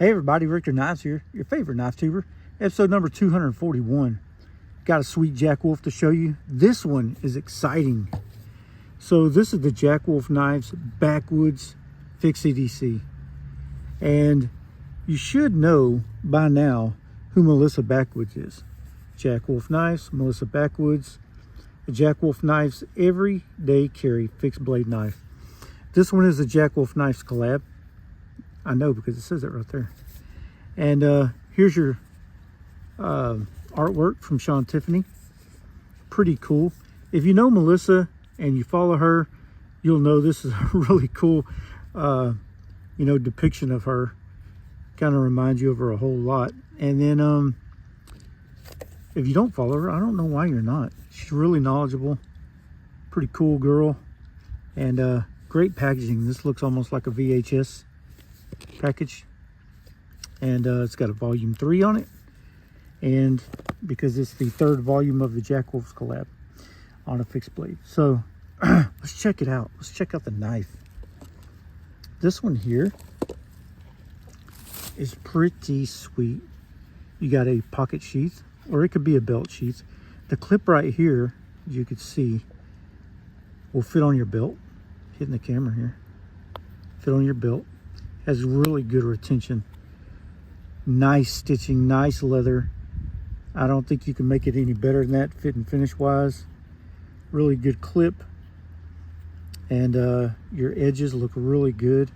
Hey everybody, Richter Knives here, your favorite knife tuber. Episode number 241. Got a sweet Jack Wolf to show you. This one is exciting. So this is the Jack Wolf Knives Backwoods FixeDC. And you should know by now who Melissa Backwoods is. Jack Wolf Knives, Melissa Backwoods. The Jack Wolf Knives everyday carry fixed blade knife. This one is the Jack Wolf Knives collab. I know because it says it right there. And here's your artwork from Tiffany. Pretty cool. If you know Melissa and you follow her, you'll know this is a really cool, depiction of her. Kind of reminds you of her a whole lot. And then if you don't follow her, I don't know why you're not. She's really knowledgeable. Pretty cool girl. And great packaging. This looks almost like a VHS package, and it's got a volume 3 on it, and because it's the 3rd volume of the Jack Wolf's collab on a fixed blade. So let's check it out. Let's check out the knife. This one here is pretty sweet. You got a pocket sheath, or it could be a belt sheath. The clip right here, as you can see, will fit on your belt. Hitting the camera here. Fit on your belt. Has really good retention. Nice stitching, nice leather. I don't think you can make it any better than that, fit and finish wise. Really good clip. And your edges look really good.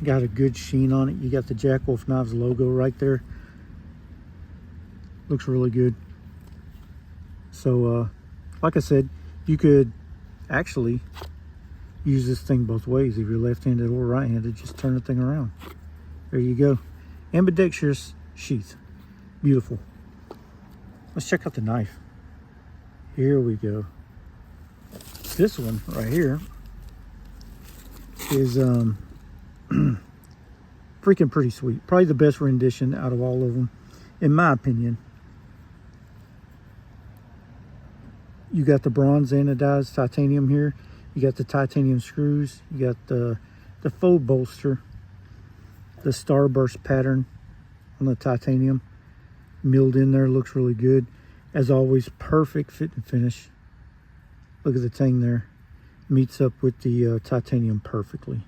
Got a good sheen on it. You got the Jack Wolf Knives logo right there. Looks really good. So like I said, you could actually use this thing both ways. If you're left-handed or right-handed, just turn the thing around. There you go. Ambidextrous sheath. Beautiful. Let's check out the knife. Here we go. This one right here is freaking pretty sweet. Probably the best rendition out of all of them, in my opinion. You got the bronze anodized titanium here. You got the titanium screws. You got the faux bolster. The Starburst pattern on the titanium. Milled in there, looks really good. As always, perfect fit and finish. Look at the tang there. Meets up with the titanium perfectly.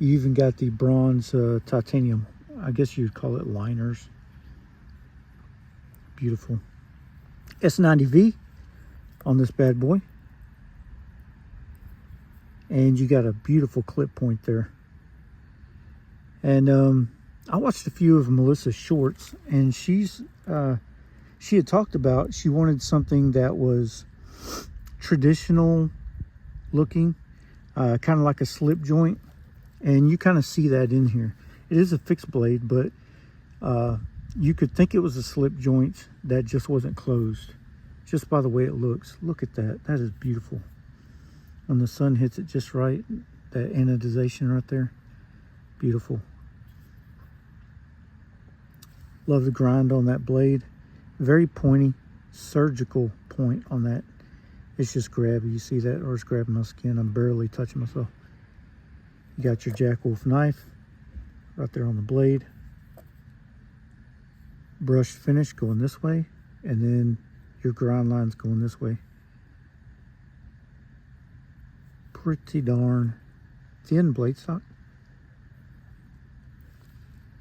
You even got the bronze titanium. I guess you'd call it liners. Beautiful. S90V on this bad boy, and you got a beautiful clip point there. And I watched a few of Melissa's shorts, and she had talked about she wanted something that was traditional looking, kind of like a slip joint, and you kind of see that in here. It is a fixed blade, but you could think it was a slip joint that just wasn't closed, just by the way it looks. Look at that. That is beautiful. When the sun hits it just right, that anodization right there, beautiful. Love the grind on that blade. Very pointy, surgical point on that. It's just grabby. You see that? Or it's grabbing my skin. I'm barely touching myself. You got your Jack Wolf knife right there on the blade. Brush finish going this way, and then your grind lines going this way. Pretty darn thin blade stock.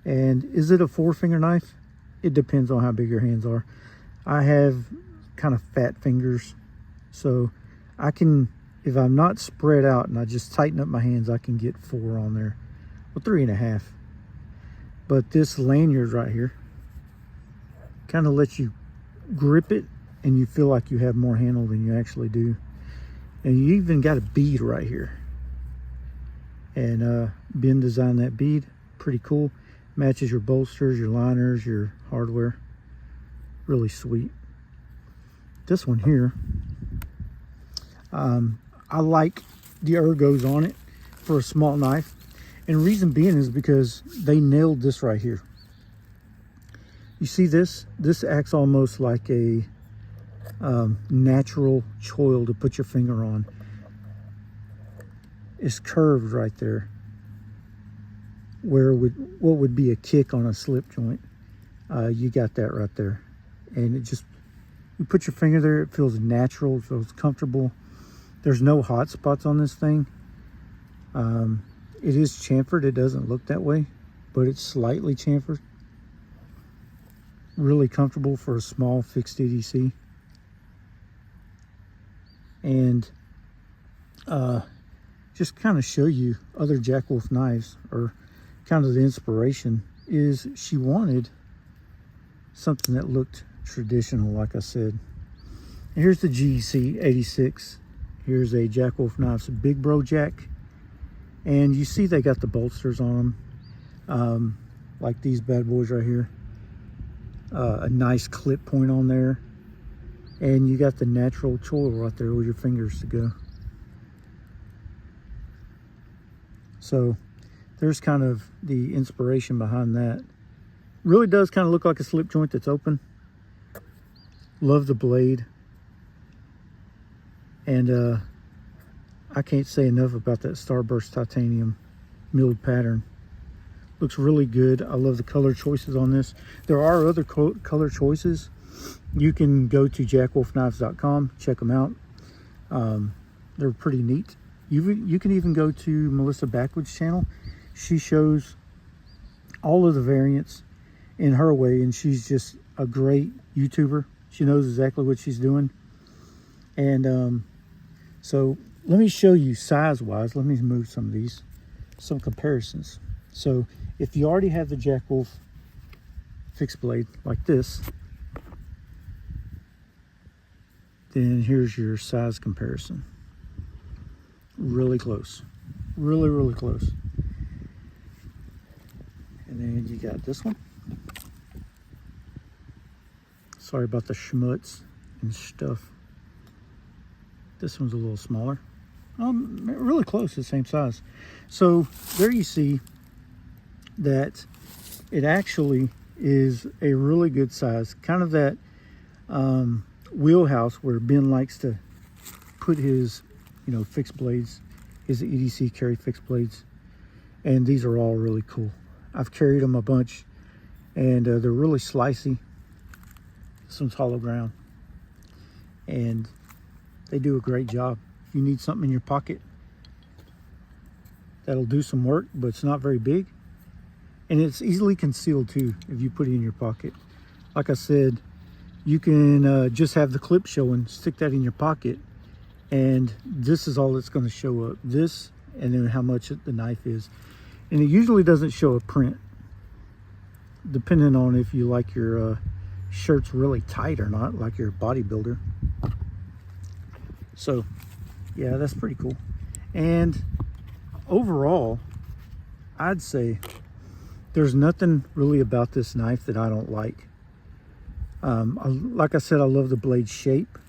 And is it a 4-finger knife? It depends on how big your hands are. I have kind of fat fingers, so I can, if I'm not spread out and I just tighten up my hands, I can get 4 on there. Well, 3.5. But this lanyard right here kind of lets you grip it, and you feel like you have more handle than you actually do. And you even got a bead right here. And Ben designed that bead. Pretty cool. Matches your bolsters, your liners, your hardware. Really sweet. This one here, I like the ergos on it for a small knife. And the reason being is because they nailed this right here. You see this? This acts almost like a natural choil to put your finger on. It's curved right there, where what would be a kick on a slip joint. You got that right there. And it just, you put your finger there, it feels natural, it feels comfortable. There's no hot spots on this thing. It is chamfered. It doesn't look that way, but it's slightly chamfered. Really comfortable for a small fixed EDC. And just kind of show you other Jack Wolf knives, or kind of the inspiration is she wanted something that looked traditional, like I said. And here's the GEC 86. Here's a Jack Wolf Knives Big Bro Jack. And you see they got the bolsters on them, like these bad boys right here. A nice clip point on there. And you got the natural choil right there with your fingers to go. So there's kind of the inspiration behind that. Really does kind of look like a slip joint that's open. Love the blade. And I can't say enough about that Starburst titanium milled pattern. Looks really good. I love the color choices on this. There are other color choices. You can go to jackwolfknives.com, check them out. They're pretty neat. You can even go to Melissa BACKWOODS channel. She shows all of the variants in her way, and she's just a great YouTuber. She knows exactly what she's doing. And so let me show you size-wise. Let me move some of these, some comparisons. So if you already have the Jack Wolf fixed blade like this, then here's your size comparison. Really close. Really, really close. And then you got this one. Sorry about the schmutz and stuff. This one's a little smaller. Really close to the same size. So there you see that it actually is a really good size. Kind of that wheelhouse where Ben likes to put his, fixed blades, his EDC carry fixed blades. And these are all really cool. I've carried them a bunch, and they're really slicey. This one's hollow ground, and they do a great job. If you need something in your pocket that'll do some work, but it's not very big, and it's easily concealed too if you put it in your pocket. Like I said, you can just have the clip showing, stick that in your pocket, and this is all that's going to show up. This, and then how much the knife is. And it usually doesn't show a print, depending on if you like your shirts really tight or not, like your bodybuilder. So yeah, that's pretty cool. And overall, I'd say there's nothing really about this knife that I don't like. Like I said, I love the blade shape,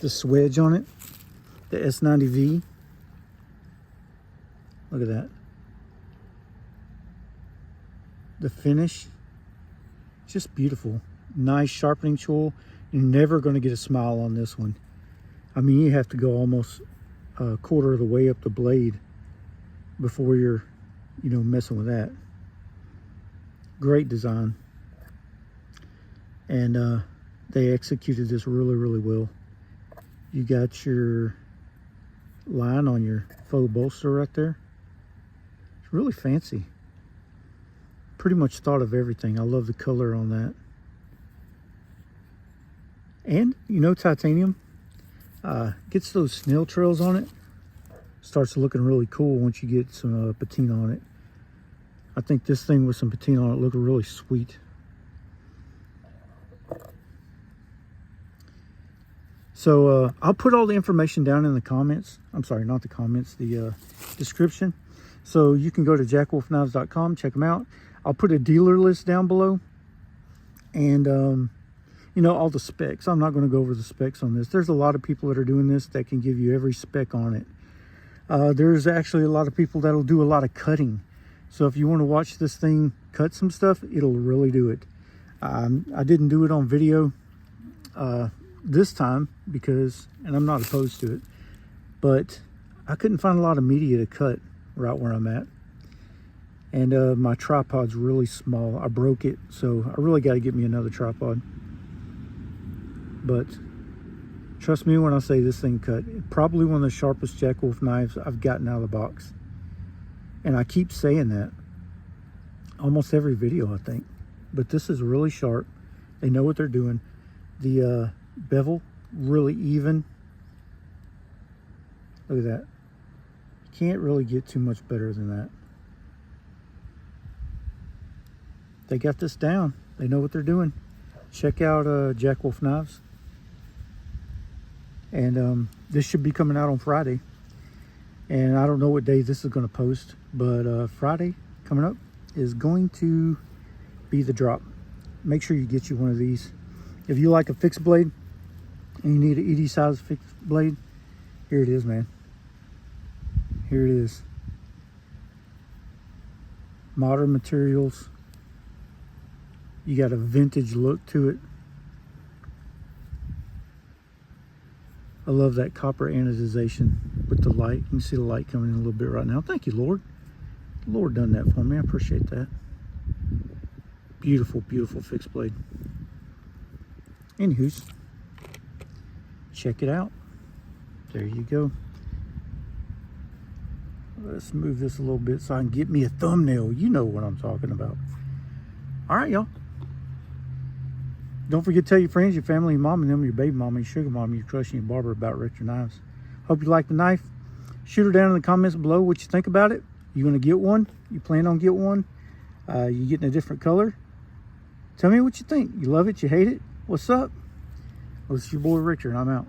the swedge on it, the S90V. Look at that. The finish, just beautiful. Nice sharpening tool. You're never going to get a smile on this one. I mean, you have to go almost a quarter of the way up the blade before you're, messing with that. Great design. And they executed this really, really well. You got your line on your faux bolster right there. It's really fancy. Pretty much thought of everything. I love the color on that. And, titanium gets those snail trails on it. Starts looking really cool once you get some patina on it. I think this thing with some patina on it looked really sweet. So I'll put all the information down in the comments. I'm sorry, not the comments, the description. So you can go to jackwolfknives.com, check them out. I'll put a dealer list down below. And, you know, all the specs. I'm not going to go over the specs on this. There's a lot of people that are doing this that can give you every spec on it. There's actually a lot of people that'll do a lot of cutting. So if you want to watch this thing cut some stuff, it'll really do it. I didn't do it on video this time because, and I'm not opposed to it, but I couldn't find a lot of media to cut right where I'm at. And my tripod's really small. I broke it, so I really got to get me another tripod. But trust me when I say this thing cut. Probably one of the sharpest Jack Wolf knives I've gotten out of the box. And I keep saying that almost every video, I think. But this is really sharp. They know what they're doing. The bevel, really even. Look at that. Can't really get too much better than that. They got this down. They know what they're doing. Check out Jack Wolf Knives. And this should be coming out on Friday. And I don't know what day this is going to post, but Friday coming up is going to be the drop. Make sure you get you one of these. If you like a fixed blade and you need an ED size fixed blade, here it is, man. Here it is. Modern materials. You got a vintage look to it. I love that copper anodization with the light. You can see the light coming in a little bit right now. Thank you, Lord. The Lord done that for me. I appreciate that. Beautiful, beautiful fixed blade. Anywho's, check it out. There you go. Let's move this a little bit so I can get me a thumbnail. You know what I'm talking about. All right, y'all. Don't forget to tell your friends, your family, your mom, and them, your baby mama, your sugar mama, your crush, and your barber about Richter Knives. Hope you like the knife. Shoot her down in the comments below what you think about it. You going to get one? You plan on getting one? You getting a different color? Tell me what you think. You love it? You hate it? What's up? Well, it's your boy Richter, and I'm out.